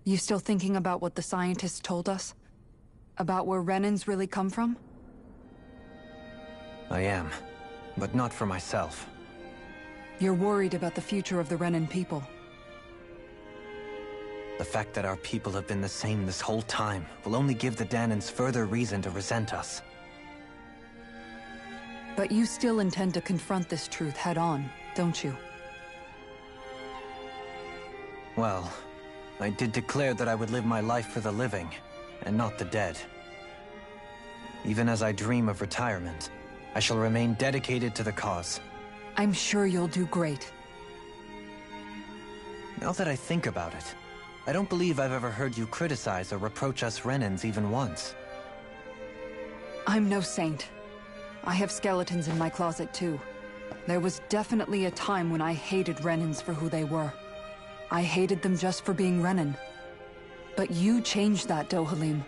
You still thinking about what the scientists told us? About where Renans really come from? I am, but not for myself. You're worried about the future of the Renan people. The fact that our people have been the same this whole time will only give the Dahnans further reason to resent us. But you still intend to confront this truth head-on, don't you? Well, I did declare that I would live my life for the living, and not the dead. Even as I dream of retirement, I shall remain dedicated to the cause. I'm sure you'll do great. Now that I think about it, I don't believe I've ever heard you criticize or reproach us Renans even once. I'm no saint. I have skeletons in my closet too. There was definitely a time when I hated Renans for who they were. I hated them just for being Renan. But you changed that, Dohalim.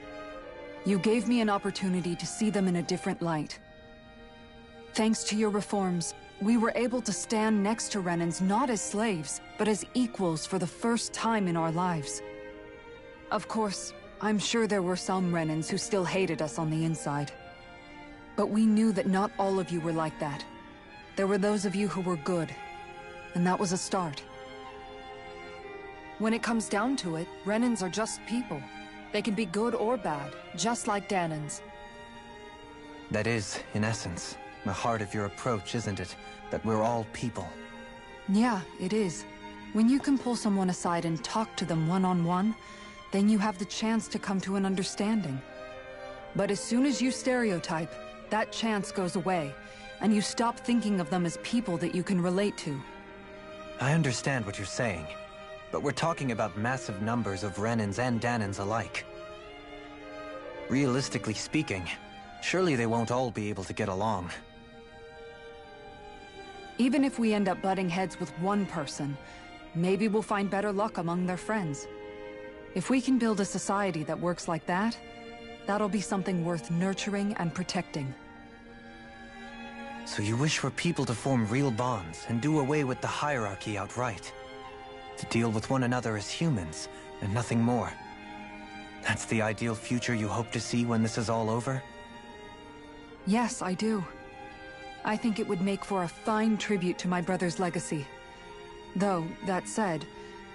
You gave me an opportunity to see them in a different light. Thanks to your reforms, we were able to stand next to Renans not as slaves, but as equals for the first time in our lives. Of course, I'm sure there were some Renans who still hated us on the inside. But we knew that not all of you were like that. There were those of you who were good, and that was a start. When it comes down to it, Renans are just people. They can be good or bad, just like Dahnans. That is, in essence, the heart of your approach, isn't it? That we're all people. Yeah, it is. When you can pull someone aside and talk to them one-on-one, then you have the chance to come to an understanding. But as soon as you stereotype, that chance goes away, and you stop thinking of them as people that you can relate to. I understand what you're saying, but we're talking about massive numbers of Renans and Dahnans alike. Realistically speaking, surely they won't all be able to get along. Even if we end up butting heads with one person, maybe we'll find better luck among their friends. If we can build a society that works like that, that'll be something worth nurturing and protecting. So you wish for people to form real bonds and do away with the hierarchy outright? To deal with one another as humans, and nothing more? That's the ideal future you hope to see when this is all over? Yes, I do. I think it would make for a fine tribute to my brother's legacy. Though, that said,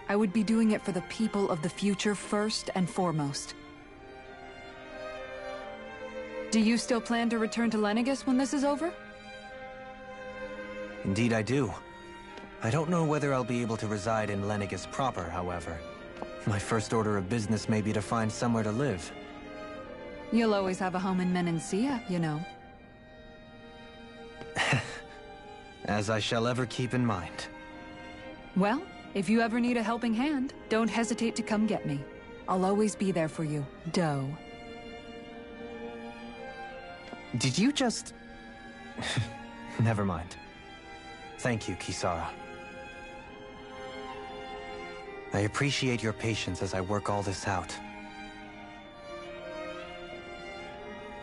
I would be doing it for the people of the future first and foremost. Do you still plan to return to Lenegis when this is over? Indeed I do. I don't know whether I'll be able to reside in Lenegis proper, however. My first order of business may be to find somewhere to live. You'll always have a home in Menancia, you know. As I shall ever keep in mind. Well, if you ever need a helping hand, don't hesitate to come get me. I'll always be there for you, Doe. Did you just... Never mind. Thank you, Kisara. I appreciate your patience as I work all this out.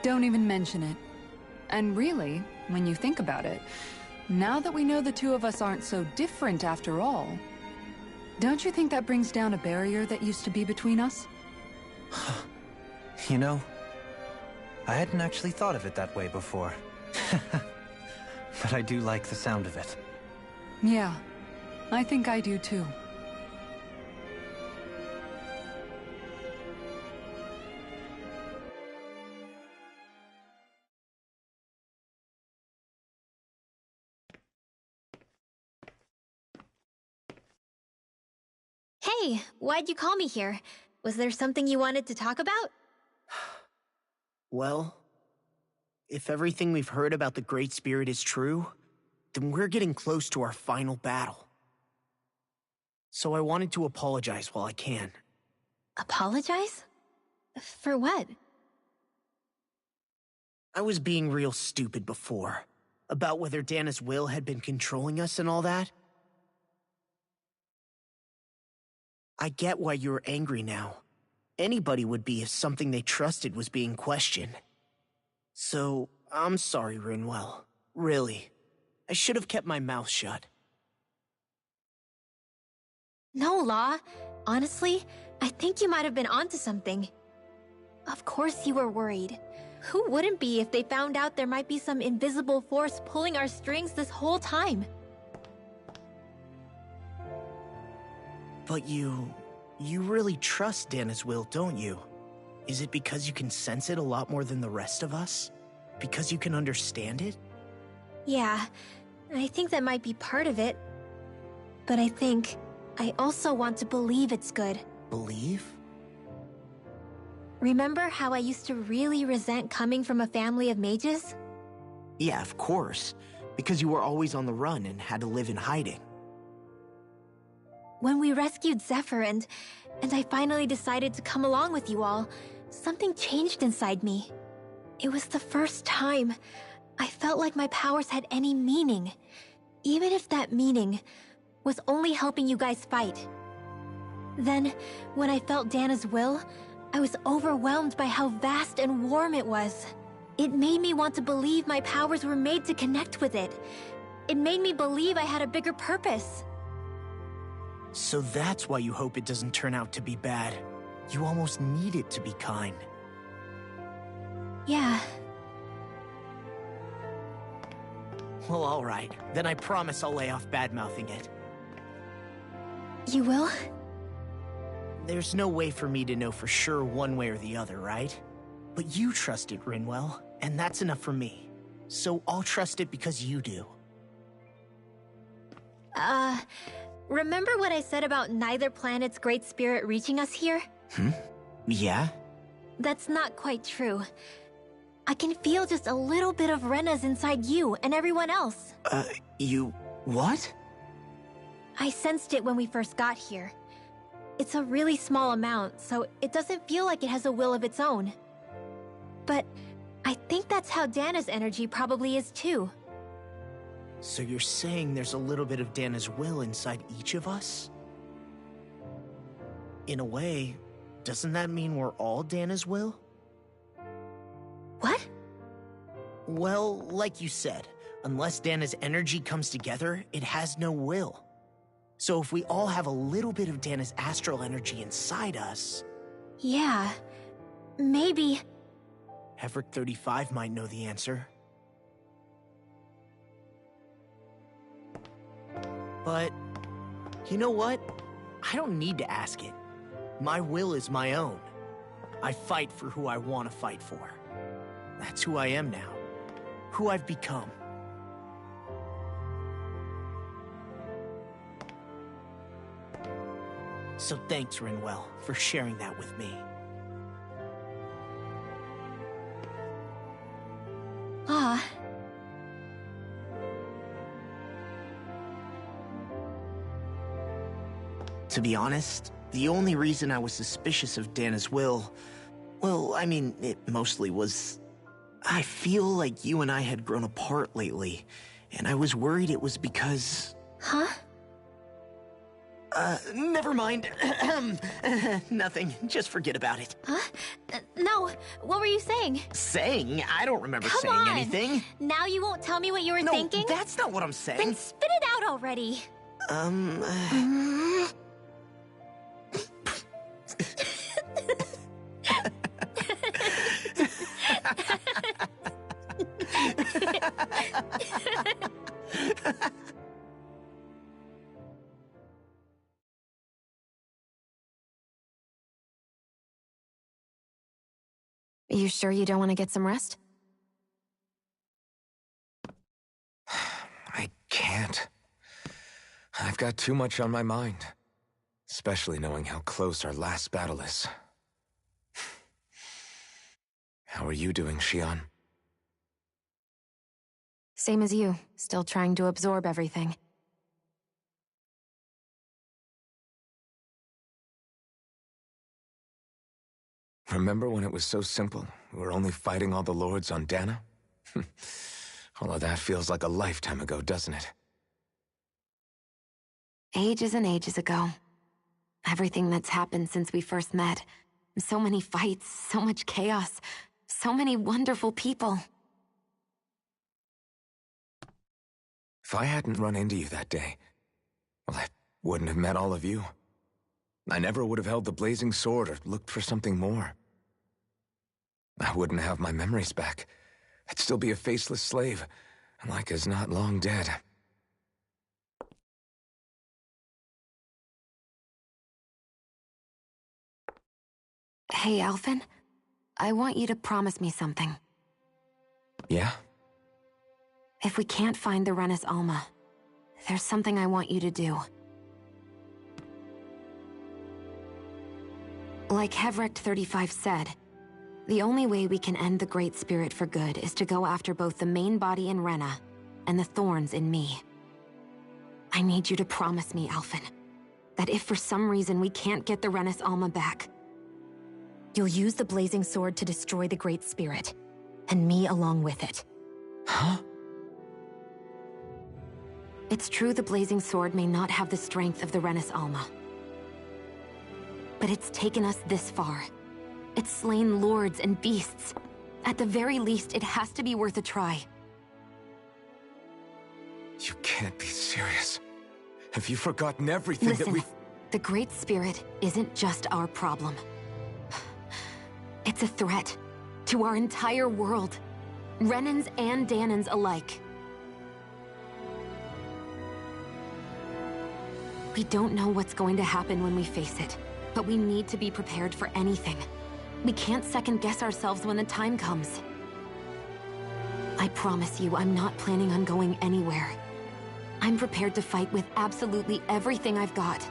Don't even mention it. And really, when you think about it, now that we know the two of us aren't so different after all, don't you think that brings down a barrier that used to be between us? You know, I hadn't actually thought of it that way before. But I do like the sound of it. Yeah, I think I do too. Hey, why'd you call me here? Was there something you wanted to talk about? Well, if everything we've heard about the Great Spirit is true, then we're getting close to our final battle. So I wanted to apologize while I can. Apologize? For what? I was being real stupid before, about whether Dana's will had been controlling us and all that. I get why you're angry now. Anybody would be if something they trusted was being questioned. So, I'm sorry, Rinwell. Really. I should have kept my mouth shut. No, Law. Honestly, I think you might have been onto something. Of course you were worried. Who wouldn't be if they found out there might be some invisible force pulling our strings this whole time? But you really trust Dana's will, don't you? Is it because you can sense it a lot more than the rest of us? Because you can understand it? Yeah, I think that might be part of it. But I also want to believe it's good. Believe? Remember how I used to really resent coming from a family of mages? Yeah, of course. Because you were always on the run and had to live in hiding. When we rescued Zephyr and I finally decided to come along with you all, something changed inside me. It was the first time I felt like my powers had any meaning, even if that meaning was only helping you guys fight. Then, when I felt Dana's will, I was overwhelmed by how vast and warm it was. It made me want to believe my powers were made to connect with it. It made me believe I had a bigger purpose. So that's why you hope it doesn't turn out to be bad. You almost need it to be kind. Yeah. Well, alright. Then I promise I'll lay off bad-mouthing it. You will? There's no way for me to know for sure one way or the other, right? But you trust it, Rinwell, and that's enough for me. So I'll trust it because you do. Remember what I said about neither planet's great spirit reaching us here? Yeah? That's not quite true. I can feel just a little bit of Rena's inside you and everyone else. You... what? I sensed it when we first got here. It's a really small amount, so it doesn't feel like it has a will of its own. But I think that's how Dana's energy probably is too. So you're saying there's a little bit of Dana's will inside each of us? In a way, doesn't that mean we're all Dana's will? What? Well, like you said, unless Dana's energy comes together, it has no will. So if we all have a little bit of Dana's astral energy inside us... Yeah, maybe... Heverick 35 might know the answer. But, you know what? I don't need to ask it. My will is my own. I fight for who I want to fight for. That's who I am now. Who I've become. So thanks, Rinwell, for sharing that with me. Ah. To be honest, the only reason I was suspicious of Dana's will... well, I mean, it mostly was... I feel like you and I had grown apart lately, and I was worried it was because... Huh? Never mind. Nothing. Just forget about it. Huh? No, what were you saying? Saying? I don't remember Come saying on. anything. Now you won't tell me what you were No, thinking? that's not what I'm saying. Then spit it out already. You sure you don't want to get some rest? I can't. I've got too much on my mind. Especially knowing how close our last battle is. How are you doing, Xion? Same as you, still trying to absorb everything. Remember when it was so simple? We were only fighting all the lords on Dana? All of that feels like a lifetime ago, doesn't it? Ages and ages ago. Everything that's happened since we first met. So many fights, so much chaos, so many wonderful people. If I hadn't run into you that day, well, I wouldn't have met all of you. I never would have held the blazing sword or looked for something more. I wouldn't have my memories back. I'd still be a faceless slave, and Laika's not long dead. Hey, Alphen. I want you to promise me something. Yeah? If we can't find the Renis Alma, there's something I want you to do. Like Hevrecht 35 said, the only way we can end the Great Spirit for good is to go after both the main body in Rena and the thorns in me. I need you to promise me, Alphen, that if for some reason we can't get the Renis Alma back, you'll use the Blazing Sword to destroy the Great Spirit, and me along with it. Huh? It's true the Blazing Sword may not have the strength of the Renis Alma. But it's taken us this far. It's slain lords and beasts. At the very least, it has to be worth a try. You can't be serious. Have you forgotten everything Listen, that we... the Great Spirit isn't just our problem. It's a threat to our entire world. Renans and Danans alike. We don't know what's going to happen when we face it, but we need to be prepared for anything. We can't second-guess ourselves when the time comes. I promise you, I'm not planning on going anywhere. I'm prepared to fight with absolutely everything I've got.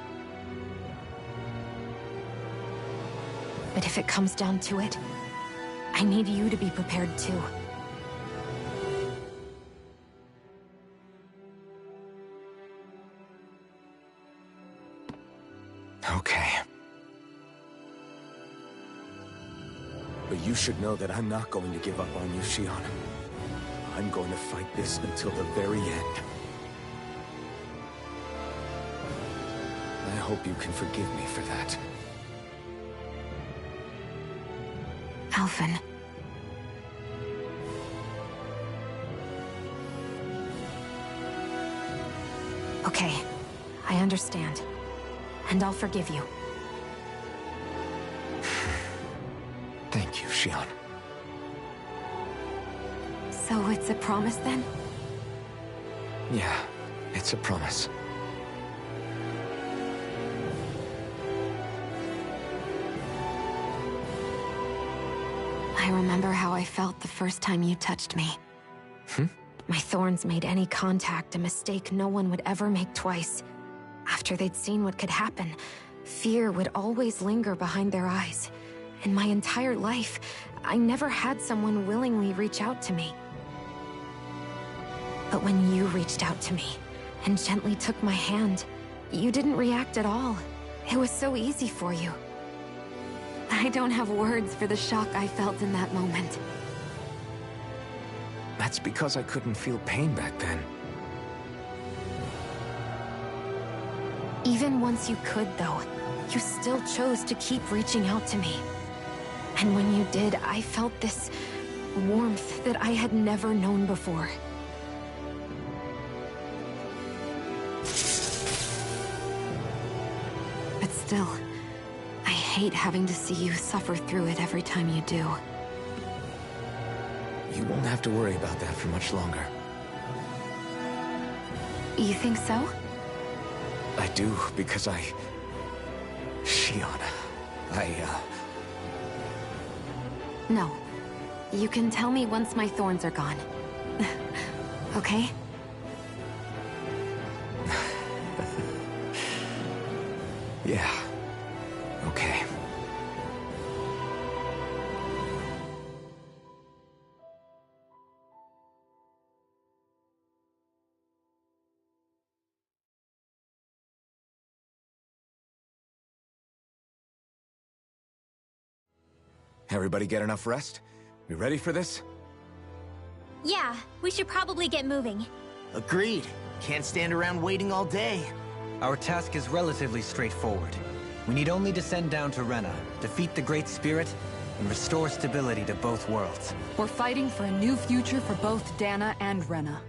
But if it comes down to it, I need you to be prepared too. Okay. But you should know that I'm not going to give up on you, Shionne. I'm going to fight this until the very end. I hope you can forgive me for that. Alphen. Okay, I understand. And I'll forgive you. Thank you, Shionne. So it's a promise then? Yeah, it's a promise. I remember how I felt the first time you touched me. My thorns made any contact a mistake no one would ever make twice. After they'd seen what could happen, fear would always linger behind their eyes. In my entire life, I never had someone willingly reach out to me. But when you reached out to me and gently took my hand, you didn't react at all. It was so easy for you. I don't have words for the shock I felt in that moment. That's because I couldn't feel pain back then. Even once you could, though, you still chose to keep reaching out to me. And when you did, I felt this warmth that I had never known before. But still, I hate having to see you suffer through it every time you do. You won't have to worry about that for much longer. You think so? I do, because Shionne, No. You can tell me once my thorns are gone. Okay? Yeah. Okay. Everybody get enough rest? We ready for this? Yeah, we should probably get moving. Agreed. Can't stand around waiting all day. Our task is relatively straightforward. We need only descend down to Rena, defeat the Great Spirit, and restore stability to both worlds. We're fighting for a new future for both Dana and Rena.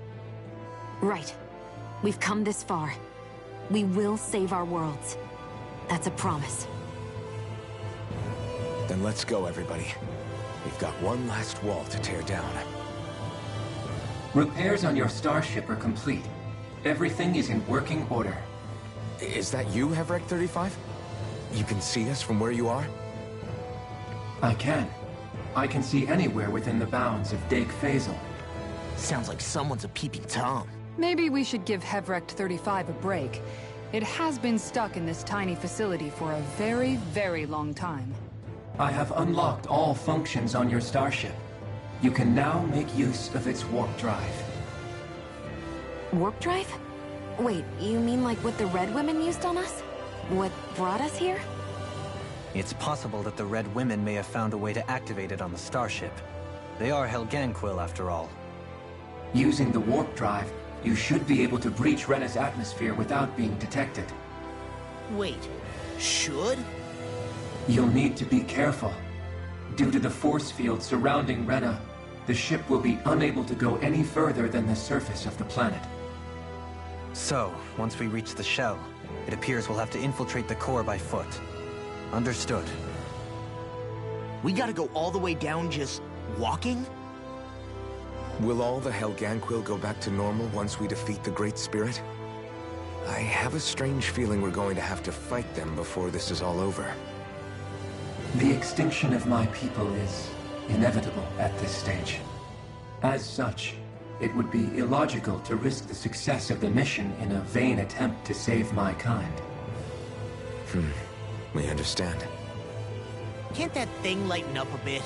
Right. We've come this far. We will save our worlds. That's a promise. Then let's go, everybody. We've got one last wall to tear down. Repairs on your starship are complete. Everything is in working order. Is that you, Hevrek 35? You can see us from where you are? I can. I can see anywhere within the bounds of Dake Faisal. Sounds like someone's a peeping Tom. Maybe we should give Hevrect 35 a break. It has been stuck in this tiny facility for a very, very long time. I have unlocked all functions on your starship. You can now make use of its warp drive. Warp drive? Wait, you mean like what the Red Women used on us? What brought us here? It's possible that the Red Women may have found a way to activate it on the starship. They are Helganquil, after all. Using the warp drive, you should be able to breach Rena's atmosphere without being detected. Wait, should? You'll need to be careful. Due to the force field surrounding Rena, the ship will be unable to go any further than the surface of the planet. So, once we reach the shell, it appears we'll have to infiltrate the core by foot. Understood. We gotta go all the way down just walking? Will all the Helganquil go back to normal once we defeat the Great Spirit? I have a strange feeling we're going to have to fight them before this is all over. The extinction of my people is inevitable at this stage. As such, it would be illogical to risk the success of the mission in a vain attempt to save my kind. We understand. Can't that thing lighten up a bit?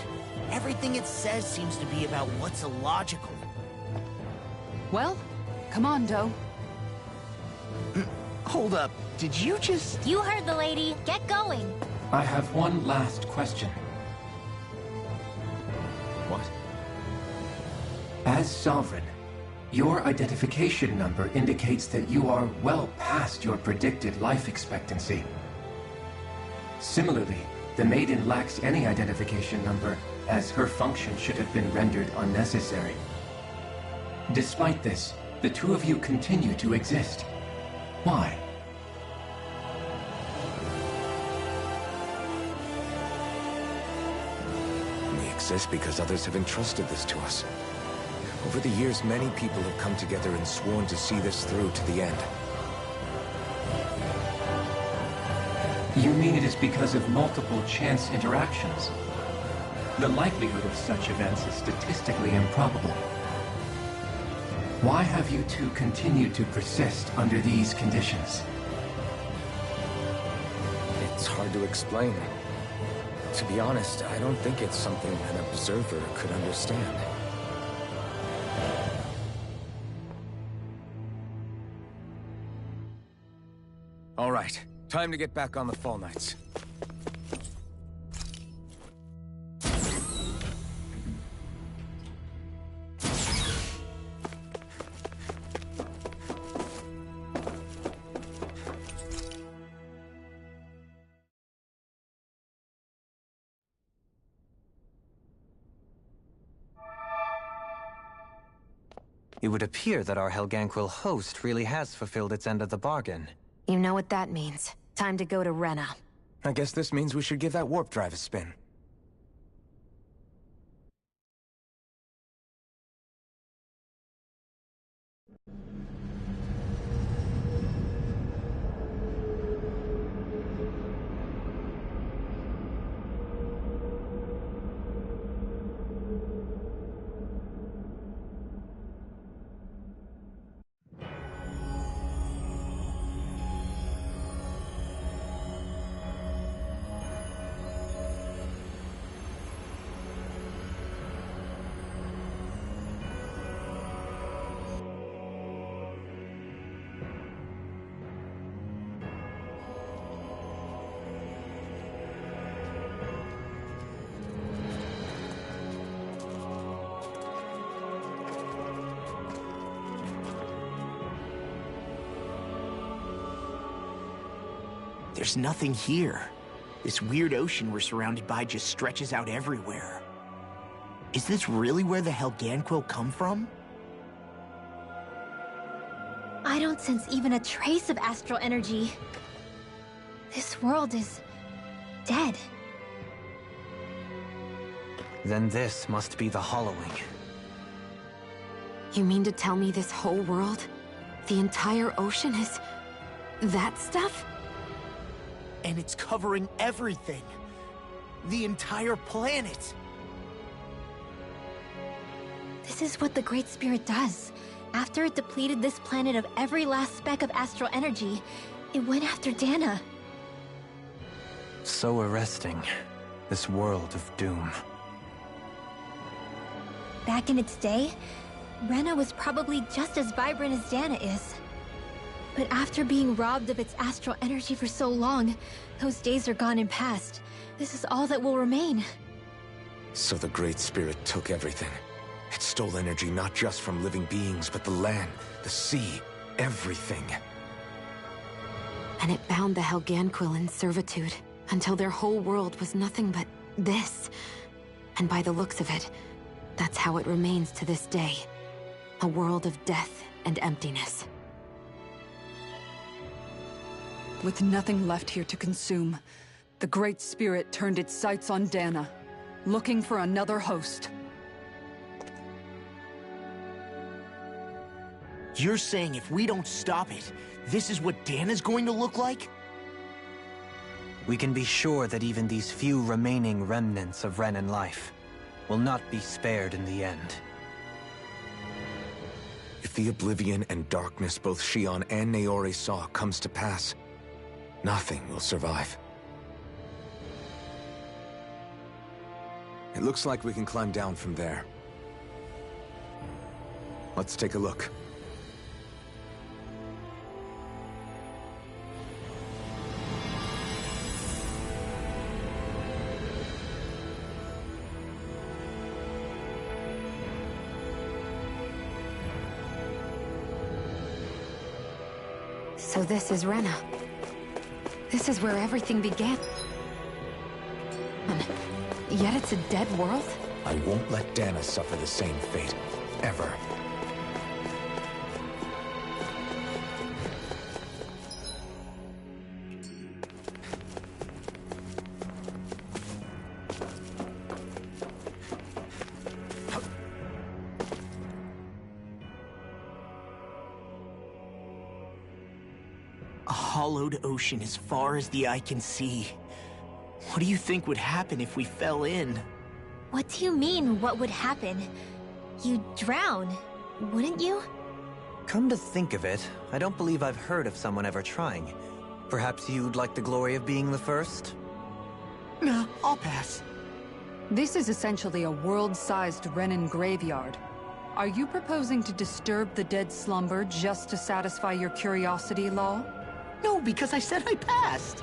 Everything it says seems to be about what's illogical. Well, come on, Doe. Hold up, did you just... You heard the lady. Get going. I have one last question. What? As Sovereign, your identification number indicates that you are well past your predicted life expectancy. Similarly, the Maiden lacks any identification number, as her function should have been rendered unnecessary. Despite this, the two of you continue to exist. Why? We exist because others have entrusted this to us. Over the years, many people have come together and sworn to see this through to the end. You mean it is because of multiple chance interactions? The likelihood of such events is statistically improbable. Why have you two continued to persist under these conditions? It's hard to explain. To be honest, I don't think it's something an observer could understand. All right, time to get back on the Fall Knights. It would appear that our Helganquil host really has fulfilled its end of the bargain. You know what that means. Time to go to Rena. I guess this means we should give that warp drive a spin. there's nothing here. This weird ocean we're surrounded by just stretches out everywhere. Is this really where the Helganquil come from? I don't sense even a trace of astral energy. This world is dead. Then this must be the Hollowing. You mean to tell me this whole world, the entire ocean is that stuff? And it's covering everything. The entire planet. This is what the Great Spirit does. After it depleted this planet of every last speck of astral energy, it went after Dana. So arresting. This world of doom. Back in its day, Rena was probably just as vibrant as Dana is. But after being robbed of its astral energy for so long, those days are gone and past. This is all that will remain. So the Great Spirit took everything. It stole energy not just from living beings, but the land, the sea, everything. And it bound the Helganquil in servitude, until their whole world was nothing but this. And by the looks of it, that's how it remains to this day. A world of death and emptiness. With nothing left here to consume, the Great Spirit turned its sights on Dana, looking for another host. You're saying if we don't stop it, this is what Dana's going to look like? We can be sure that even these few remaining remnants of Renan life will not be spared in the end. If the oblivion and darkness both Shion and Naori saw comes to pass, nothing will survive. It looks like we can climb down from there. Let's take a look. So this is Rena. This is where everything began. And yet it's a dead world? I won't let Dana suffer the same fate, ever. A hollowed ocean as far as the eye can see. What do you think would happen if we fell in? What do you mean, what would happen? You'd drown, wouldn't you? Come to think of it, I don't believe I've heard of someone ever trying. Perhaps you'd like the glory of being the first? Nah, I'll pass. This is essentially a world-sized Renan graveyard. Are you proposing to disturb the dead slumber just to satisfy your curiosity, Law? No, because I said I passed.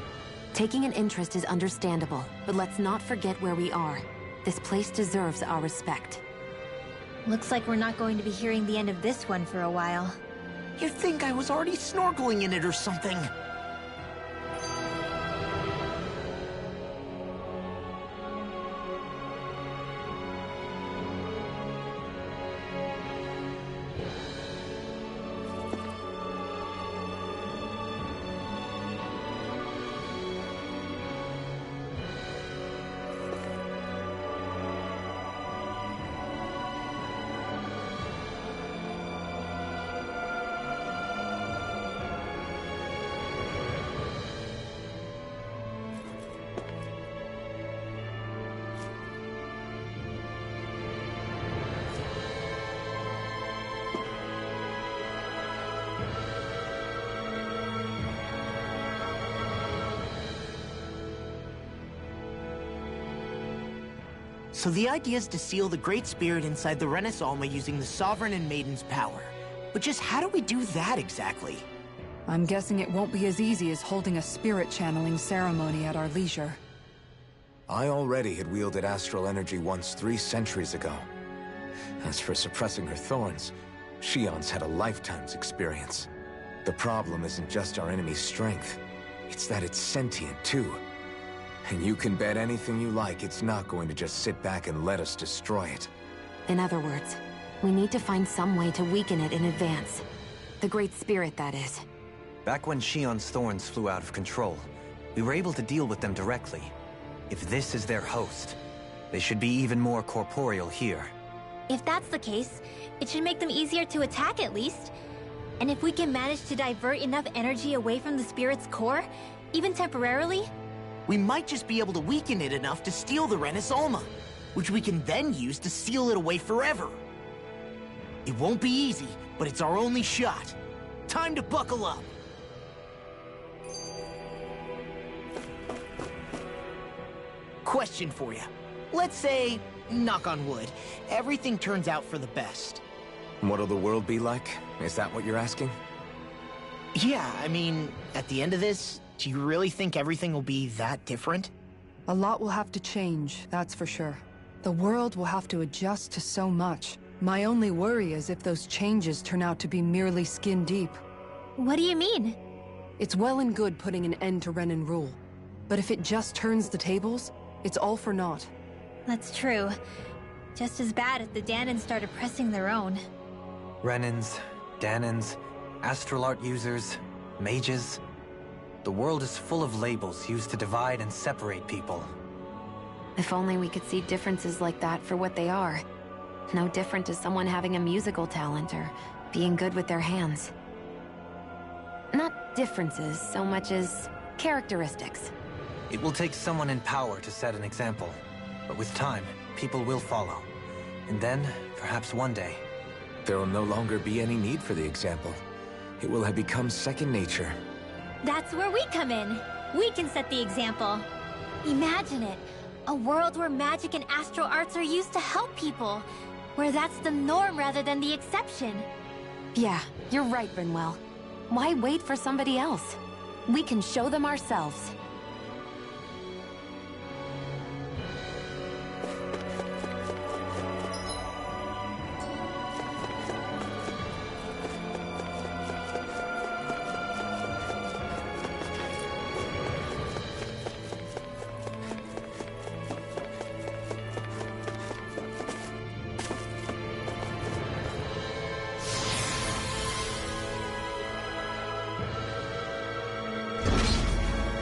Taking an interest is understandable, but let's not forget where we are. This place deserves our respect. Looks like we're not going to be hearing the end of this one for a while. You'd think I was already snorkeling in it or something. So the idea is to seal the Great Spirit inside the Renis Alma using the Sovereign and Maiden's power. But just how do we do that exactly? I'm guessing it won't be as easy as holding a spirit channeling ceremony at our leisure. I already had wielded astral energy once 3 centuries ago. As for suppressing her thorns, Shion's had a lifetime's experience. The problem isn't just our enemy's strength. It's that it's sentient, too. And you can bet anything you like it's not going to just sit back and let us destroy it. In other words, we need to find some way to weaken it in advance. The Great Spirit, that is. Back when Shion's thorns flew out of control, we were able to deal with them directly. If this is their host, they should be even more corporeal here. If that's the case, it should make them easier to attack at least. And if we can manage to divert enough energy away from the spirit's core, even temporarily, we might just be able to weaken it enough to steal the Renis Alma, which we can then use to seal it away forever. It won't be easy, but it's our only shot. Time to buckle up. Question for you. Let's say, knock on wood, everything turns out for the best. What'll the world be like? Is that what you're asking? Yeah, I mean, at the end of this, do you really think everything will be that different? A lot will have to change, that's for sure. The world will have to adjust to so much. My only worry is if those changes turn out to be merely skin deep. what do you mean? It's well and good putting an end to Renin rule. But if it just turns the tables, it's all for naught. That's true. Just as bad if the Dahnans started pressing their own. Renins, Dahnans, astral art users, mages. The world is full of labels used to divide and separate people. If only we could see differences like that for what they are. No different to someone having a musical talent or being good with their hands. Not differences so much as characteristics. It will take someone in power to set an example. But with time, people will follow. And then, perhaps one day... There will no longer be any need for the example. It will have become second nature. That's where we come in. We can set the example. Imagine it. A world where magic and astral arts are used to help people. Where that's the norm rather than the exception. Yeah, you're right, Rinwell. Why wait for somebody else? We can show them ourselves.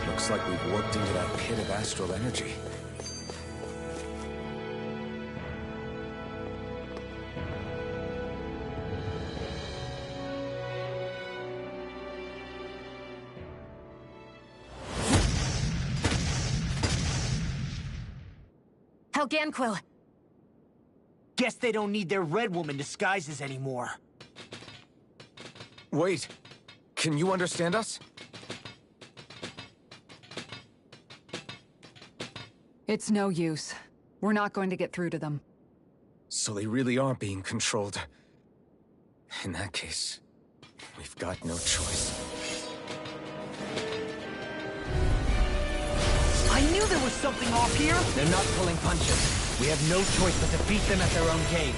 Looks like we've warped into that pit of astral energy. Helganquil! Guess they don't need their Red Woman disguises anymore. Wait, can you understand us? It's no use. We're not going to get through to them. So they really are being controlled. In that case, we've got no choice. I knew there was something off here! They're not pulling punches. We have no choice but to beat them at their own game.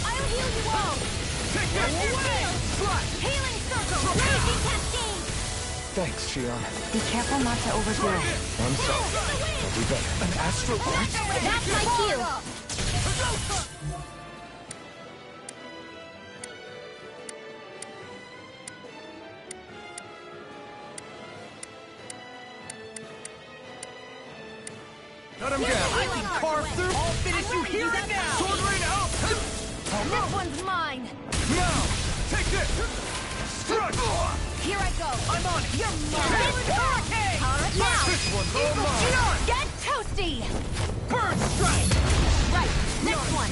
I'll heal you all! Healing circle! Raging cascade! Thanks, Shion. Be careful not to overdo it. I'm sorry. I'll be better. An astral art? That's my cue! Cut him down! I can carve through! I'll finish you here and now! Sword rain out! This one's mine! Now! Take this! Strike! Here I go! I'm on it! You're mine! Now! This one's all mine! Get toasty! Burn strike! Right, next one!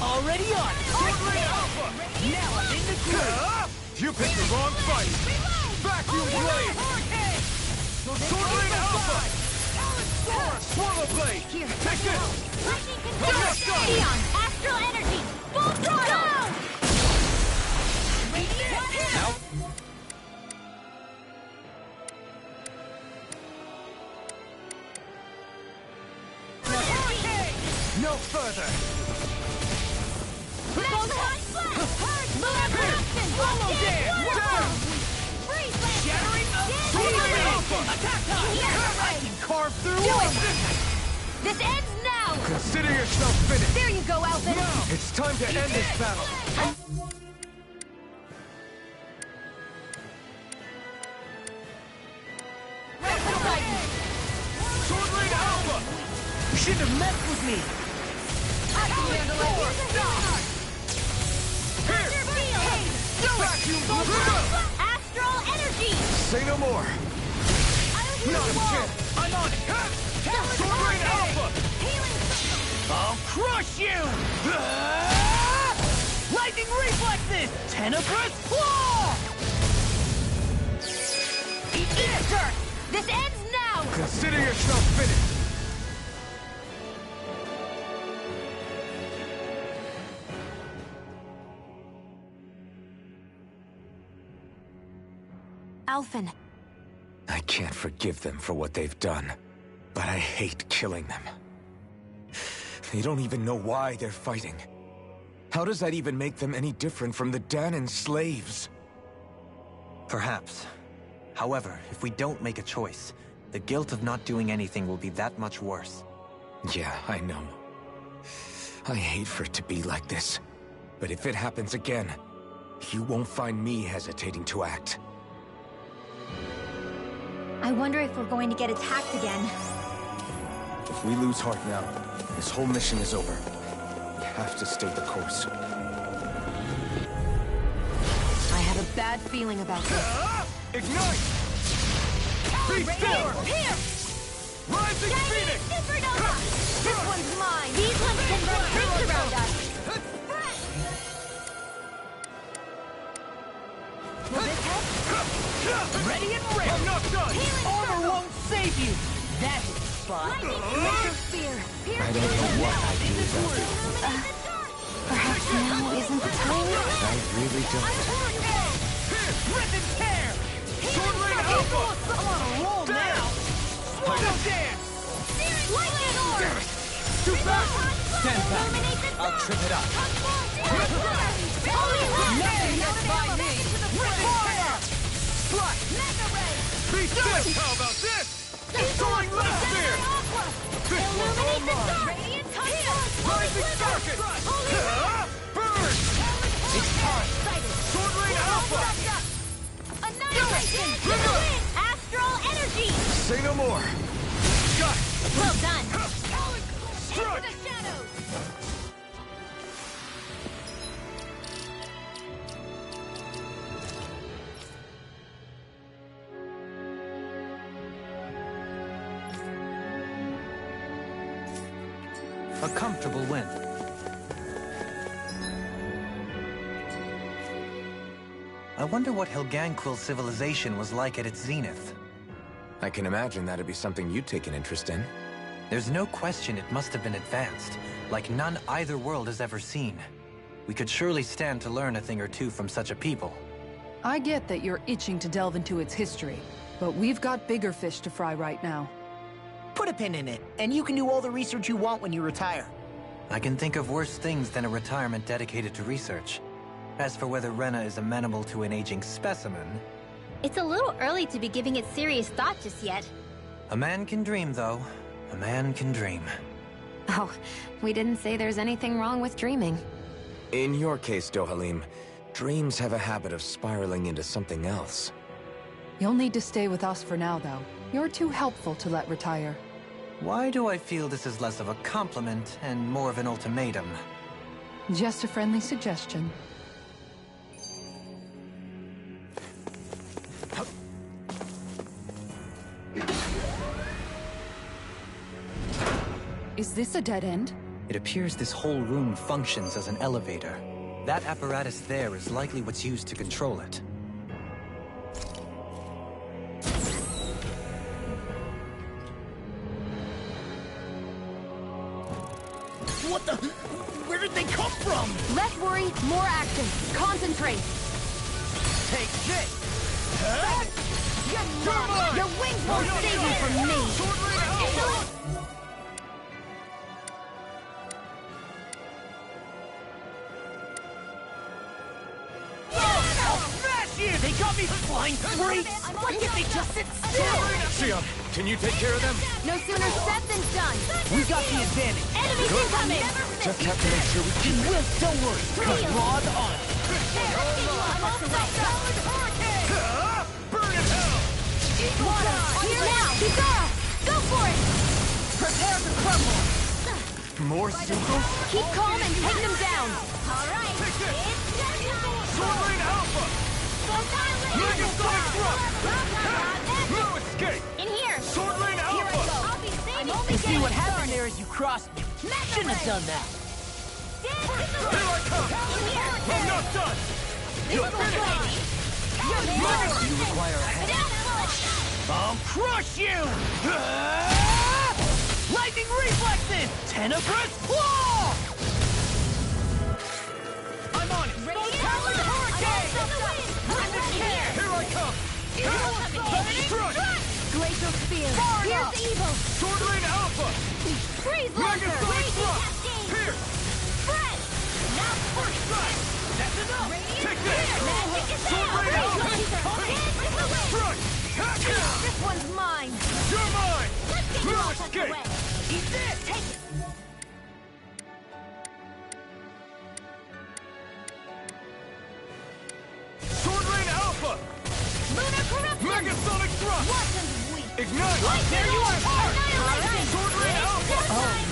Already on it! Sword Rain Alpha! Now I'm in the groove! You picked the wrong fight! Vacuum blade! Sword rain alpha! Swallow blade! Here. Take this! Lightning control! Eon! Astral energy! Full throttle! Now, No further! Golden Splash! Moon Eruption! Follow there! Shattering Sword Rain Alpha! Attack time! I can carve through This ends now! Consider yourself finished! There you go, Alvin! It's time to end this battle! Sword Rain Alpha! You shouldn't have messed with me! Astral energy! Say no more! Not a chance! I'm on it! Sword Rain Alpha! I'll crush you! Lightning reflexes! Tenebrous claw! Eat this dirt! This ends now! Consider yourself finished! Alphen. I can't forgive them for what they've done, but I hate killing them. They don't even know why they're fighting. How does that even make them any different from the Dahnan slaves? Perhaps. However, if we don't make a choice, the guilt of not doing anything will be that much worse. Yeah, I know. I hate for it to be like this. But if it happens again, you won't find me hesitating to act. I wonder if we're going to get attacked again. If we lose heart now, this whole mission is over. We have to stay the course. I have a bad feeling about this. Ignite! Be still! Rising Phoenix! Supernova! This one's mine! These ones can run rings around us! Will this help? Ready and ready! I'm not done! Armor won't save you! That's a spot! Laser spear! I don't know what I do without you. Perhaps now isn't the time? I really don't. Rip and tear! Sword Rain Alpha! I'm on a roll now! Swallow dance! Lightning orb! Too fast! Stand back! I'll trip it up! Nothing gets by me! Fire! Strike! Be still! How about this? Soaring left spear! This one's all mine! Rising circuit! Burn! It's time! Sword Rain Alpha! Annihilation! Astral energy! Say no more! Got it! Well done! Strike! A comfortable win. I wonder what Helganquil civilization was like at its zenith. I can imagine that'd be something you'd take an interest in. There's no question it must have been advanced, like none either world has ever seen. We could surely stand to learn a thing or two from such a people. I get that you're itching to delve into its history, but we've got bigger fish to fry right now. Put a pin in it, and you can do all the research you want when you retire. I can think of worse things than a retirement dedicated to research. As for whether Rena is amenable to an aging specimen... It's a little early to be giving it serious thought just yet. A man can dream, though. A man can dream. Oh, we didn't say there's anything wrong with dreaming. In your case, Dohalim, dreams have a habit of spiraling into something else. You'll need to stay with us for now, though. You're too helpful to let retire. Why do I feel this is less of a compliment and more of an ultimatum? Just a friendly suggestion. Is this a dead end? It appears this whole room functions as an elevator. That apparatus there is likely what's used to control it. What the? Where did they come from? Less worry, more action. Concentrate. Take this! Your wings won't save you from me! Sword Rain Alpha! I'll smash you! Think mind free? Why can't they just sit still? Xion, can you take care of them? No sooner said than done. We got the advantage. Enemies incoming. Just have to make sure we keep it. Will, don't worry. Rod on. Burn in hell! Here now. Kizaru, go for it. Prepare to crumble. More Suko? Keep calm and take them down. All right. Take this. It's Sword Rain Alpha! Mega Sonic Thrust! No escape! in here. Sword Rain Alpha! I'll be saving you. You see what happened there as you crossed me. Shouldn't have done that. Here I come! I'm not done! You're finished! You require a hand. I'll crush you! Lightning reflexes! Tenebrous claw! I'm on it! Powered hurricane! Here I come! Strike! Glacial spear. Here's evil. Sword Rain Alpha! Freeze Mega launcher. Sonic Thrust! Cascade. Here! Spread. Now First strike! That's enough! Take this! Magic is Sword out. Rain Alpha! Strike. Strike! This one's mine. You're mine! Let's get you No all tucked escape! away. Eat this. Take it. Sword Rain Alpha! Lunar corruption. Mega Sonic Thrust! Watson's weak. Ignite! There you are. Annihilation. Sword Rain Alpha!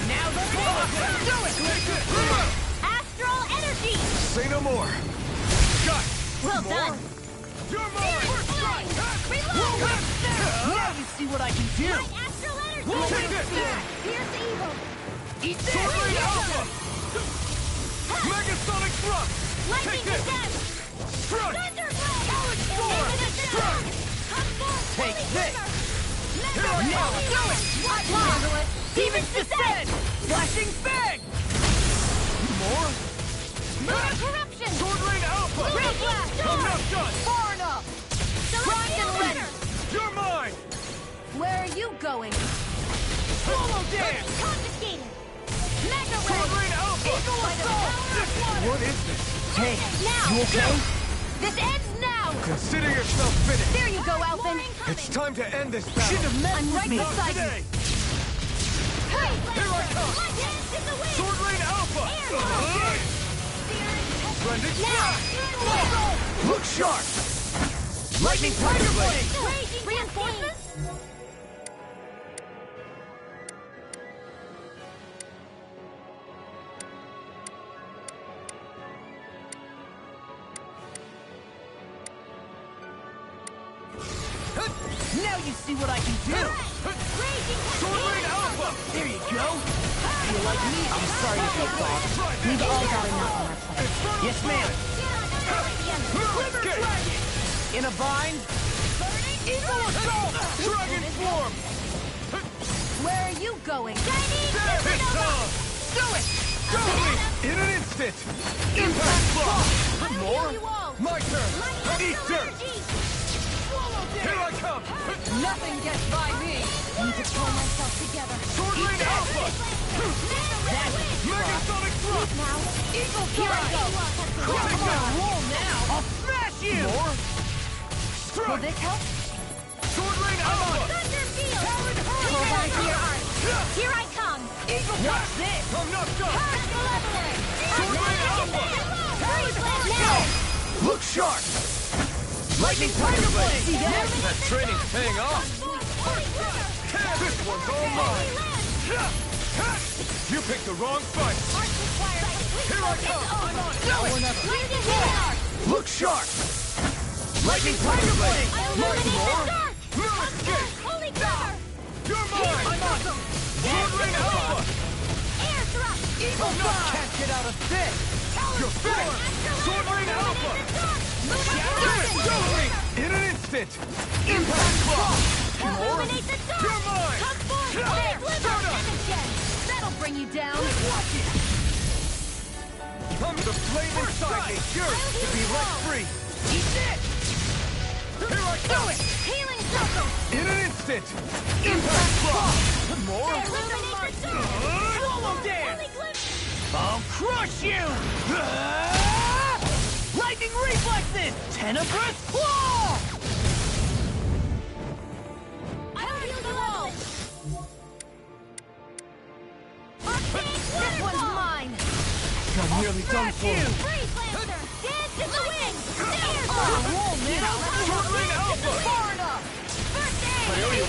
Now the Do it! Take it! Astral energy. Say no more! Got it! Well done. You're mine! First strike! Reload. Now you see what I can do! Astral energy. Take this! Here's evil. Eat this! Sword Rain Alpha! Mega Sonic Thrust! Lightning Take this! condemned. Strike! Thunderblade. Storm. Strike. Take this! Here I come! Do it. Handle it. Demons descend! Flashing fang! More? Lunar corruption. Sword Rain Alpha! Ray blast. I'm not done! Far enough! Celestial runner. You're mine! Where are you going? Swallow dance! Confiscated. Mega Sword ray. Rain Alpha! What is this? Hey, Now. you okay? This ends now. Consider yourself finished! There you go, Elfin. It's time to end this battle! Shouldn't have messed I'm with right me! beside you. Today! Hey. Here I come! Sword Rain Alpha! Splendid Blast! Look sharp! Lightning Tiger Blade! Reinforcements? Now you see what I can do! Sword Rain Alpha! There you go! Feel like me? I'm sorry to take off. We've all got enough on our plate. Yes, ma'am! Escape! In a bind? Eagle Assault! Dragon Form! Where are you going? It's time! Do it! In an instant! Impact Block! More? You all. My turn! Eat dirt! Here I come! Nothing gets by me! Need to pull myself together. Sword Rain Alpha! Mega Sonic Thrust! Now, Eagle here I Fly! go. Come on, roll now! I'll smash you! More? Will Strike! this help? Sword Rain Alpha! Thunder field. Hold on to your arms. Here I come. Eagle, what's this? I'm not done! Sword Rain Alpha. Now. Look sharp! Lightning Tiger Blade! See that? That training's paying off! This one's all mine! You picked the wrong fight! Here I come! Look sharp! Lightning Tiger Blade! Much more! No escape! Holy cover. You're mine! Sword Rain Alpha! Air thrust. Eagle Fly! Can't get out of this! You're finished! Sword Rain Alpha! In an instant! Impact Block! Illuminate the dark. You're mine! Come forth. There. Start up! That'll bring you down. Watch it! Come to the flame inside me! Yours to be let free! Eat this! Here I come! Healing circle. In an instant! Impact Block! More? Illuminate the dark. Swallow dance! Holy glimpse. I'll crush you! Lightning reflexes! Tenebrous claw! I'm nearly done for. Freeze Lancer! Dance in the wind! Whoa, man! Short-range Alpha! Far enough! First aid!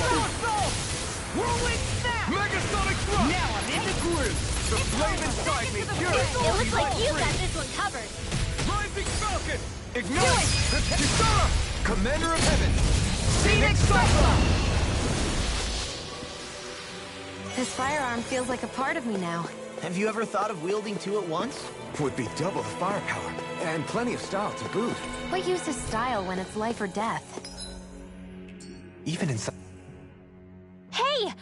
Whirlwind snap! Megasonic thrust! Now I'm in the groove! The flame inside me! It looks like you got this one covered! Rising Falcon! Ignite! Kisara! Commander of Heaven! Phoenix Cyclops! This firearm feels like a part of me now. Have you ever thought of wielding two at once? Would be double the firepower, and plenty of style to boot. What use is style when it's life or death? Even inside... Hey!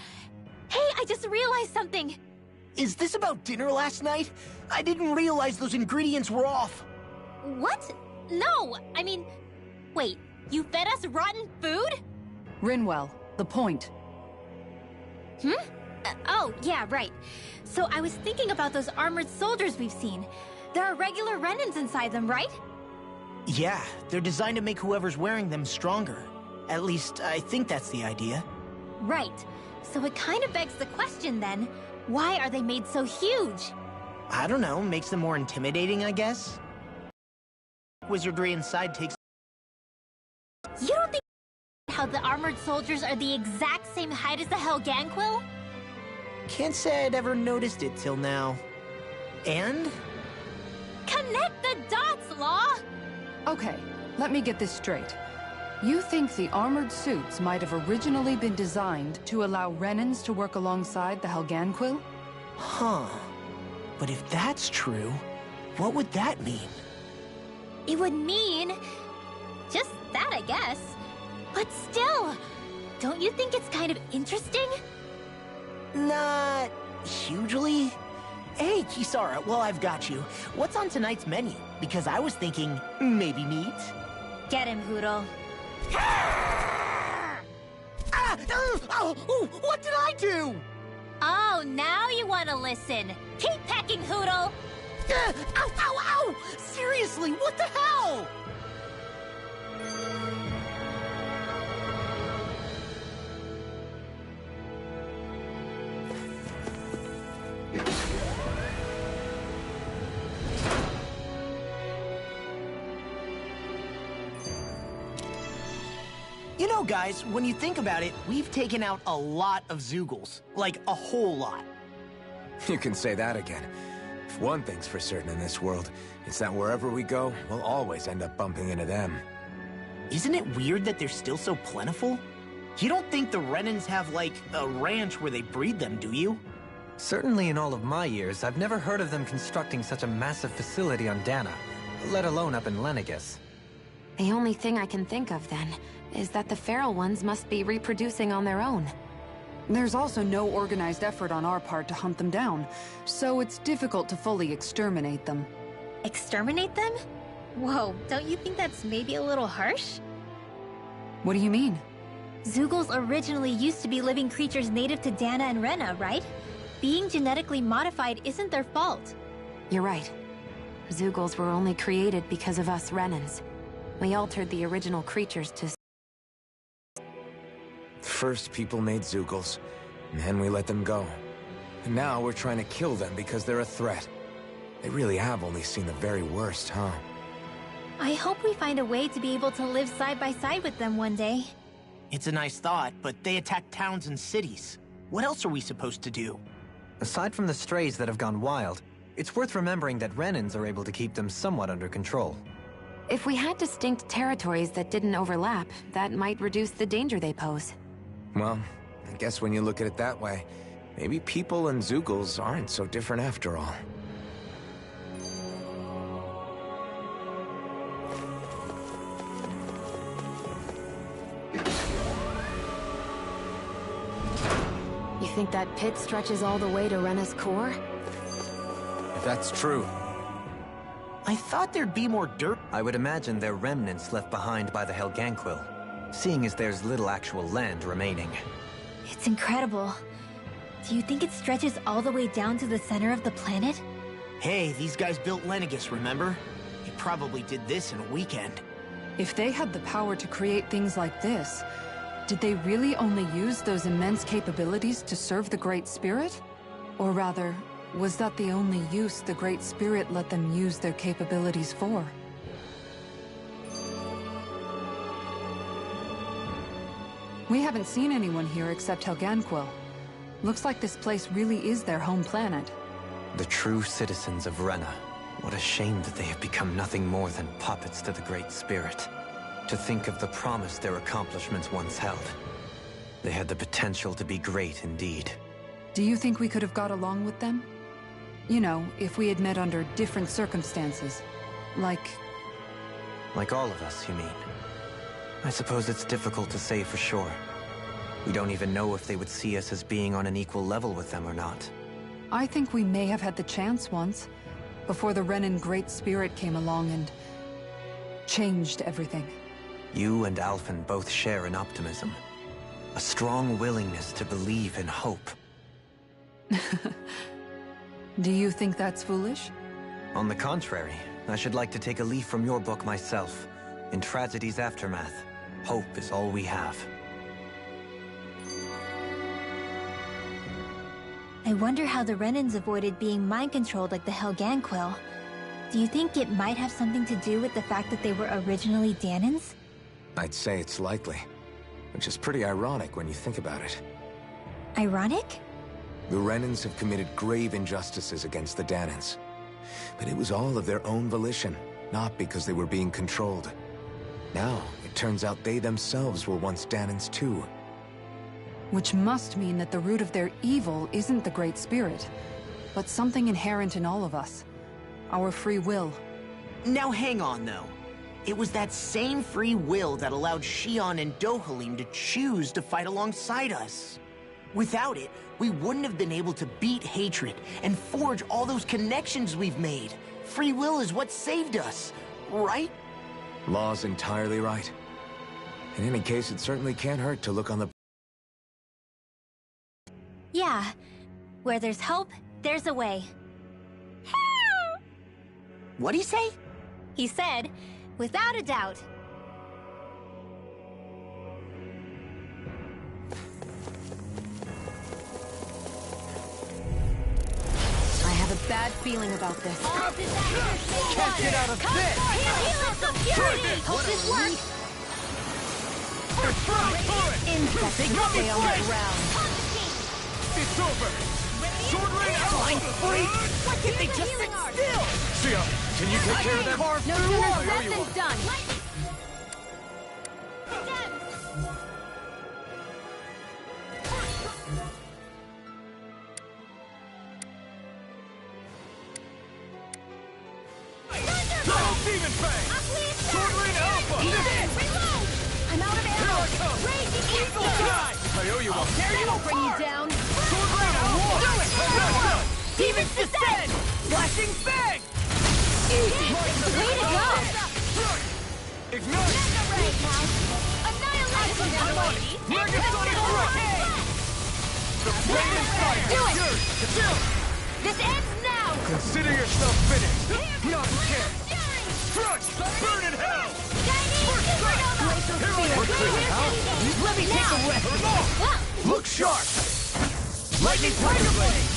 Hey, I just realized something! Is this about dinner last night? I didn't realize those ingredients were off. What? No! I mean... Wait, you fed us rotten food? Rinwell, the point. Oh, yeah, right. So I was thinking about those armored soldiers we've seen. There are regular Renans inside them, right? Yeah, they're designed to make whoever's wearing them stronger. At least, I think that's the idea. Right. So it kind of begs the question then, why are they made so huge? I don't know, makes them more intimidating, I guess? Wizardry inside takes... You don't think how the armored soldiers are the exact same height as the Helganquil? Can't say I'd ever noticed it till now. And? Connect the dots, Law! Okay, let me get this straight. You think the armored suits might have originally been designed to allow Renans to work alongside the Helganquil? Huh. But if that's true, what would that mean? It would mean... just that, I guess. But still, don't you think it's kind of interesting? Not... hugely? Hey, Kisara, well, I've got you. What's on tonight's menu? Because I was thinking, maybe meat? Get him, Hootle. What did I do? Oh, now you want to listen. Keep pecking, Hootle! Ow, ow, ow! Seriously, what the hell? You know, guys, when you think about it, we've taken out a lot of Zeugles. Like, a whole lot. You can say that again. If one thing's for certain in this world, it's that wherever we go, we'll always end up bumping into them. Isn't it weird that they're still so plentiful? You don't think the Renans have, like, a ranch where they breed them, do you? Certainly in all of my years, I've never heard of them constructing such a massive facility on Dana, let alone up in Lenegis. The only thing I can think of, then, is that the feral ones must be reproducing on their own. There's also no organized effort on our part to hunt them down, so it's difficult to fully exterminate them. Exterminate them? Whoa, don't you think that's maybe a little harsh? What do you mean? Zeugles originally used to be living creatures native to Dana and Rena, right? Being genetically modified isn't their fault. You're right. Zeugles were only created because of us Renans. We altered the original creatures to... First, people made Zeugles, and then we let them go. And now we're trying to kill them because they're a threat. They really have only seen the very worst, huh? I hope we find a way to be able to live side by side with them one day. It's a nice thought, but they attack towns and cities. What else are we supposed to do? Aside from the strays that have gone wild, it's worth remembering that Renans are able to keep them somewhat under control. If we had distinct territories that didn't overlap, that might reduce the danger they pose. Well, I guess when you look at it that way, maybe people and Zeugles aren't so different after all. You think that pit stretches all the way to Rena's core? If that's true. I thought there'd be more dirt. I would imagine they're remnants left behind by the Helganquil, seeing as there's little actual land remaining. It's incredible. Do you think it stretches all the way down to the center of the planet? Hey, these guys built Lenegis, remember? They probably did this in a weekend. If they had the power to create things like this, did they really only use those immense capabilities to serve the Great Spirit? Or rather, Was that the only use the Great Spirit let them use their capabilities for? We haven't seen anyone here except Helganquil. Looks like this place really is their home planet. The true citizens of Rena. What a shame that they have become nothing more than puppets to the Great Spirit. To think of the promise their accomplishments once held. They had the potential to be great indeed. Do you think we could have got along with them? You know, if we had met under different circumstances. Like all of us, you mean? I suppose it's difficult to say for sure. We don't even know if they would see us as being on an equal level with them or not. I think we may have had the chance once, before the Renan Great Spirit came along and changed everything. You and Alphen both share an optimism. A strong willingness to believe in hope. Do you think that's foolish? On the contrary, I should like to take a leaf from your book myself. In Tragedy's Aftermath, hope is all we have. I wonder how the Renans avoided being mind-controlled like the Helganquil. Do you think it might have something to do with the fact that they were originally Dahnans? I'd say it's likely. Which is pretty ironic when you think about it. Ironic? The Renans have committed grave injustices against the Dahnans. But it was all of their own volition, not because they were being controlled. Now, it turns out they themselves were once Dahnans too. Which must mean that the root of their evil isn't the Great Spirit, but something inherent in all of us. Our free will. Now hang on, though. It was that same free will that allowed Xion and Dohalim to choose to fight alongside us. Without it, we wouldn't have been able to beat hatred and forge all those connections we've made. Free will is what saved us, right? Law's entirely right. In any case, it certainly can't hurt to look on the... Yeah. Where there's hope, there's a way. What'd he say? He said, without a doubt. I have a bad feeling about this. Can't get out of this! Hope this works! Insects They got me on the ground. It's over! Sword Rain out! Why can't they just sit still? Sia, can you take care of them? No sooner said than done. Demon Fang! Sword Rain Alpha! Reload! I'm out of ammo! Raging Eagle Die! I owe you one. Dare you bring you down! Sword Rain Alpha! Do it! Done! Demons descend! Flashing Fang! Easy! Way to go! Ignite! Annihilation! Megasonic Strike! The flame inside Do is it! yours! Chill! This ends now! Consider yourself finished! Not a chance! Crush! Burn in hell! Let me take a rest! Look sharp! Lightning Tiger Blade!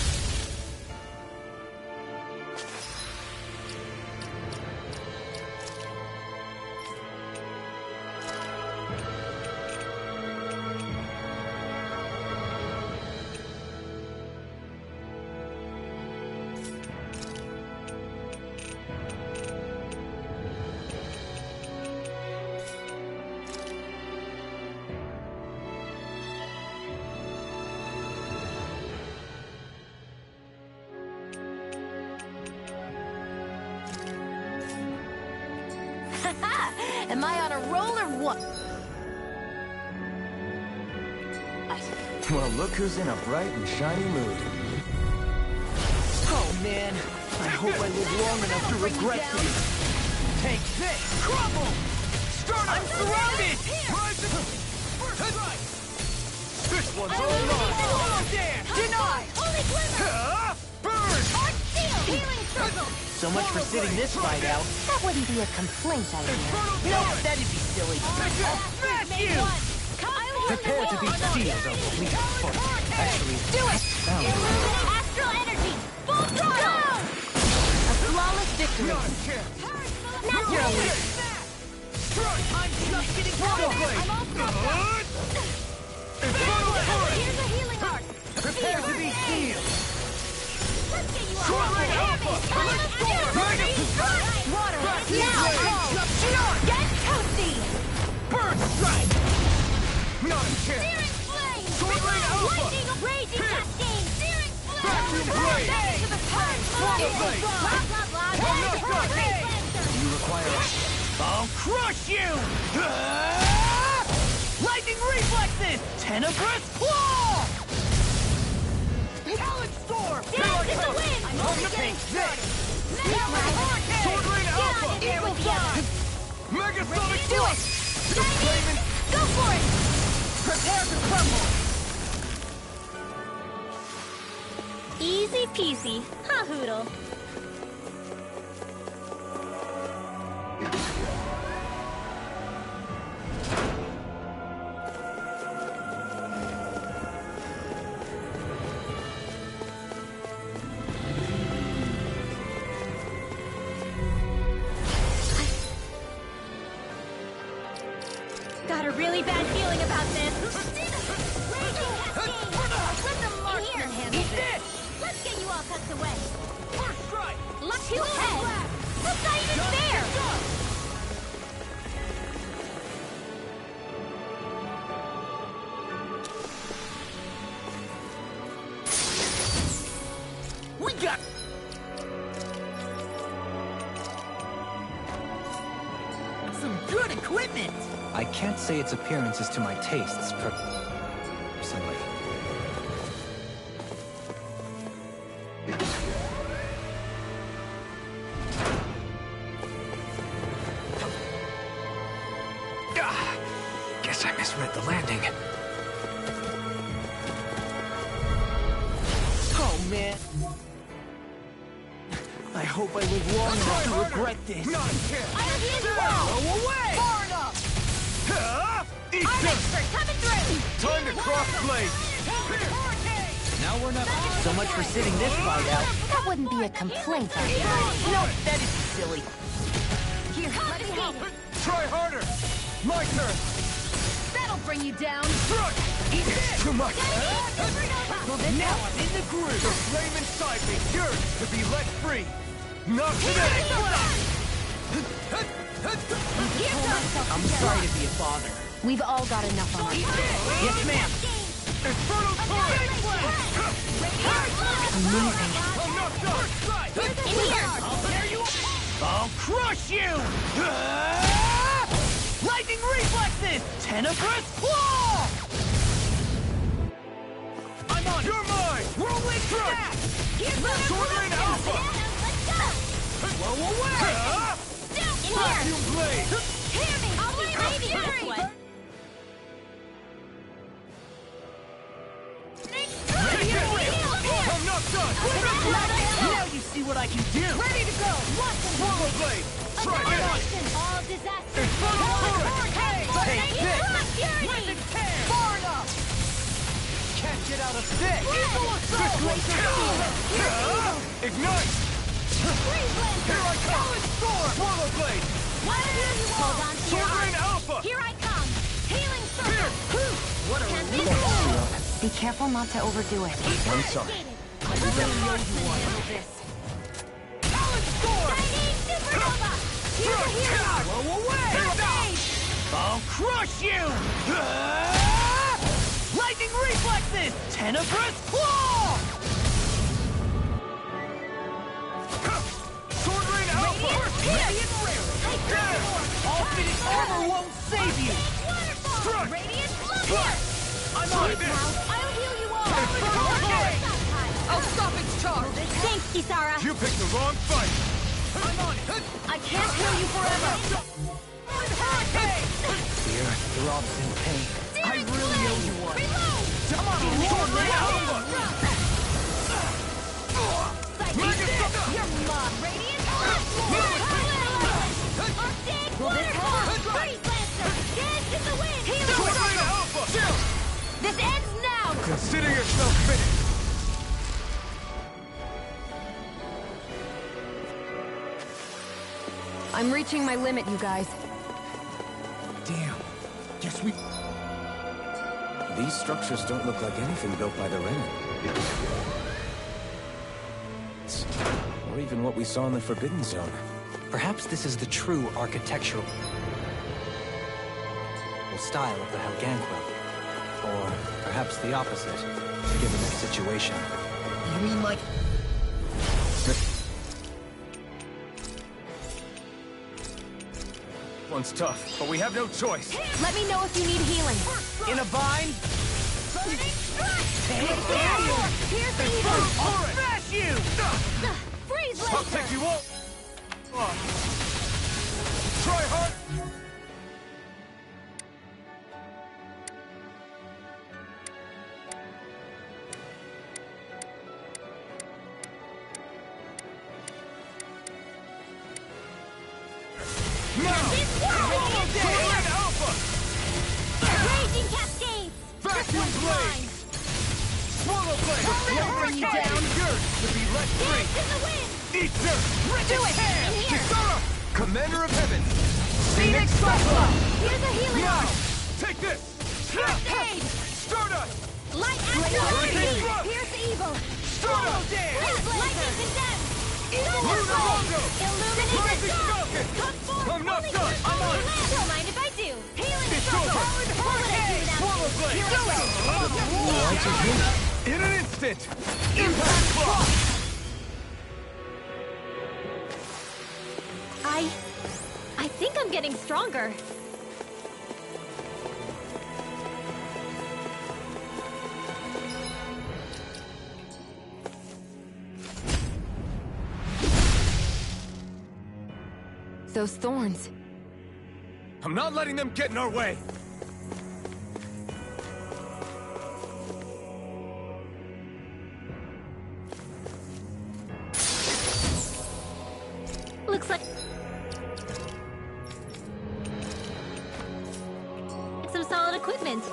Am I on a roll or what? Well, look who's in a bright and shiny mood. Oh man, I hope I live long enough to regret this. Take this! Crumble! Start I'm surrounded! Rise and... This one's all mine! Deny! Holy glimmer! Burn! Arch seal! Healing circle! So much for sitting this fight out. That wouldn't be a complaint, I hear. No, that'd be silly. Smash you! Prepare to be sealed, O fleet of foot. Actually, Do it! sound. Astral energy! Full I'm just getting started! I'm all stopped! Here's a healing arc! Prepare to be healed! Let's get you all Alpha! Water! Now! Get toasty! Burn strike! Not a chance! Searing flame! Sword Rain Alpha! Lightning of raging cascade! Searing flame! Vacuum blade! To the turn! Sword Blade! Blah, blah, blah! I'm not done! Lancer! You require us. I'll crush you! Lightning reflexes! Tenebrous claw! Talon Storm! Dance in the wind! I'm only getting started! Sword Rain Alpha! Here will be on! Megasonic Do it! Flaming... Go for it! Prepare to crumble! Easy peasy. Ha hoodle. Got a really bad feeling about this. Let the marksman handle this. Let's get you all tucked away. First strike! Look too ahead. That's not even fair. We got... some good equipment! I can't say its appearance is to my tastes, personally. Guess I misread the landing. Oh, man. I hope I live long enough to regret this. Not a chance! I'll heal you all. Go away! Far enough. Eat I'm them! expert coming through. Time to cross blade! Now we're not... So much for sitting this fight out. That wouldn't be a complaint, I guess. No, that is silly. Here, let us help. Try harder! My turn! That'll bring you down. It's too much! Now I'm in the groove. The flame inside me yearns to be let free! Not today! I'm sorry to be a bother. We've all got enough on our plates. Yes, ma'am. Infernal torrent! Amazing. I'm not done! In here. I'll crush you! Lightning reflexes! Tenebrous claw! I'm on. You're mine! Whirlwind attack! Sword Rain Alpha! Blow away! Vacuum blade! Hear me. I'll be ready this way. I'm not done! Now you see what I can do! Ready to go. Watch and Swallow blade! Try it! all disasters. Infernal torrent! Take this! Fury. Far enough! Can't get out of this! This one's Ignite! Here I come! Swallow blade! Hold on to your Sword Rain arms. Alpha! Here I come. Healing circle. What a Can't relief! miss. Be careful not to overdo it. I'm sorry. Talon Storm! Shining supernova. Here's a hero. Blow away! I'll crush you! Lightning reflexes! Tenebrous claw! Sword Rain Alpha! All fitted armor won't save you! Waterfall. Radiant blood. I'm on it! I'll heal you all. I'll stop its charge! Thanks, Kisara. You picked the wrong fight! I'm on it! I can't heal you forever. The earth throbs in pain. I really owe you one. Reload. I'm on a Sword roll Rain now! Alpha! You're mine. Radiant Will this help? Freeze Lancer. Dance in the wind. Sword Rain Alpha! This ends now. Consider yourself finished! I'm reaching my limit, you guys. Damn. Guess we... These structures don't look like anything built by the Renan. Or even what we saw in the Forbidden Zone. Perhaps this is the true architectural style of the Helganquil. Or perhaps the opposite, given the situation. You mean like... One's tough, but we have no choice. Let me know if you need healing. in a bind? Here's the evil! I'll smash you! Freeze I'll laser! take you all! Try hard! Raging cascades! Vacuum blade! Swallow blade! I'll bring you down. Yours to be let free! Dance in the wind! Eat dirt! Do it! In here! Kisara! Commander of Heaven! Phoenix Cyclone! Here's a healing Now! arm! Take this! First aid! Stardust! Light Hurricane Astral! Thrust! Here's the evil! Stardust! Lightning condemned! Lunar Rondo! Illuminated Rising dawn! Falcon! Come forth! I'm not Holy done! I'm on it! Don't mind if I do! Healing It's circle! over! What would I do without Swallow you? blade! Here I go! In an instant! Impact Claw! I think I'm getting stronger. Those thorns. I'm not letting them get in our way! Looks like some solid equipment.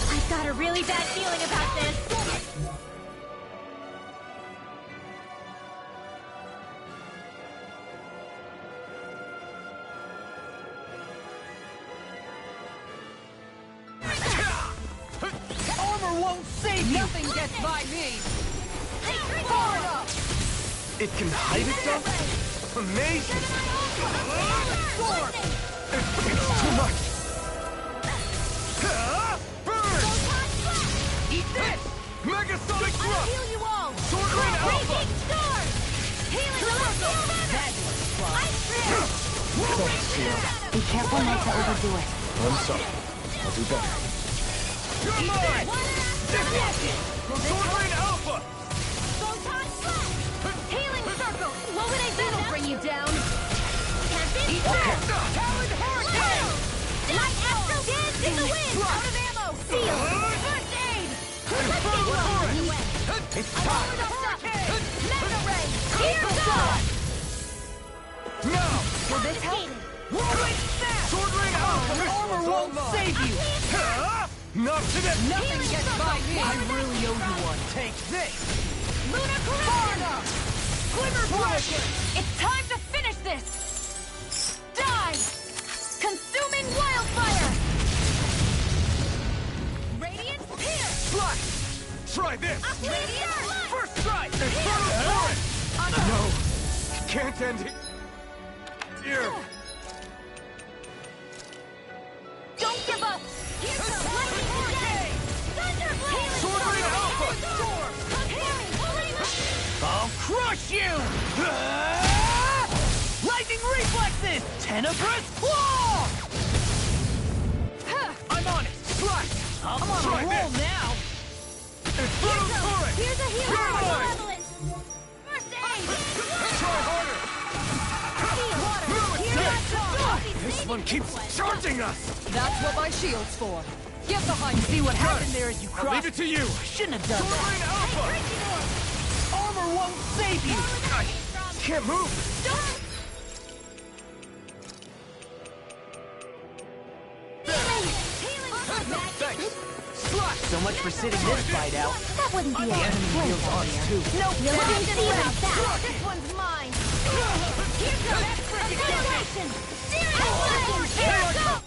I've got a really bad feeling about this. Armor won't save you! Nothing gets by me! Power up! It can hide itself? Amazing! It's too much! Burn! Eat this! Megasonic I'll Thrust! heal you all! Sword Rain Alpha! Raging Storm! Healing circle! That was fun. Ice Bear! Be careful not to overdo it. I'm sorry. I'll do better. Eat this! Deflected! Sword Rain Alpha! Photon Flash! Healing circle! What would I do? That'll bring you down! Tempest Eat Blast! this! Powered hurricane! Light Astral Dance in the wind! Out of ammo! Seal! First aid! Infernal Torrent! It's time! Hurricane! Mega Ray! Here goes! Now! Will this help? Whirling Snap! Sword Rain Alpha! Armor won't save you! Not today! Nothing gets by me! I really owe you one. Take this! Lunar Corona! Glimmer Blaster! It's time to finish this! Die! Consuming Wildfire! Radiant Pierce! Flash! Try this! Radiant Light! First strike! Infernal Torrent! No! Can't end it! Here! Don't give up! Here comes Lightning Hurricane! Thunderblade! Sword Rain Alpha! I'll crush you! Lightning reflexes! Tenebrous claw! I'm on it! Flash! I'm on Try a roll this. now! Infernal Torrent! Here's a healing Pure for Light! Malevolent! First aid! Try harder! This one keeps charging us! That's what my shield's for. Get behind me. See what happened there as you I'll crossed. leave it to you! Shouldn't have done Sword that. Rain Alpha! Armor won't save you! Can't move! Healing! Thanks! Slash! So much for sitting this fight out. That wouldn't be The enemy feels ours too. Nope, you'll see about that. This one's mine. Here goes annihilation. Serious here goes.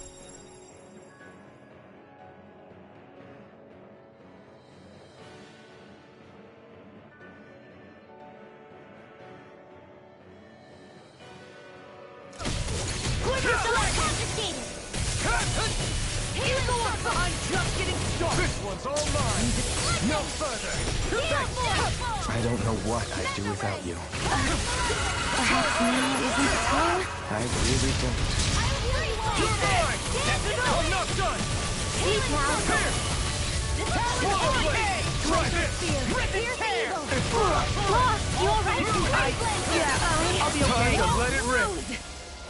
This one's all mine. No further. I don't know what I'd do without you. Perhaps now isn't the time? I really don't. You're mine! I'm not done! Eat now. Try this! Rip and tear! Boss, you alright? I'll be okay. Time to let it rip!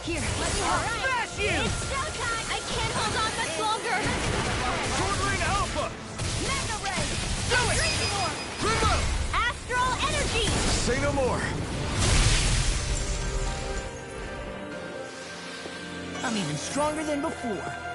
Here, let me help. Smash you! It's showtime! I can't hold on much longer! Short ring alpha! Mega Ray! Do it! Remote! Astral Energy! Say no more. I'm even stronger than before.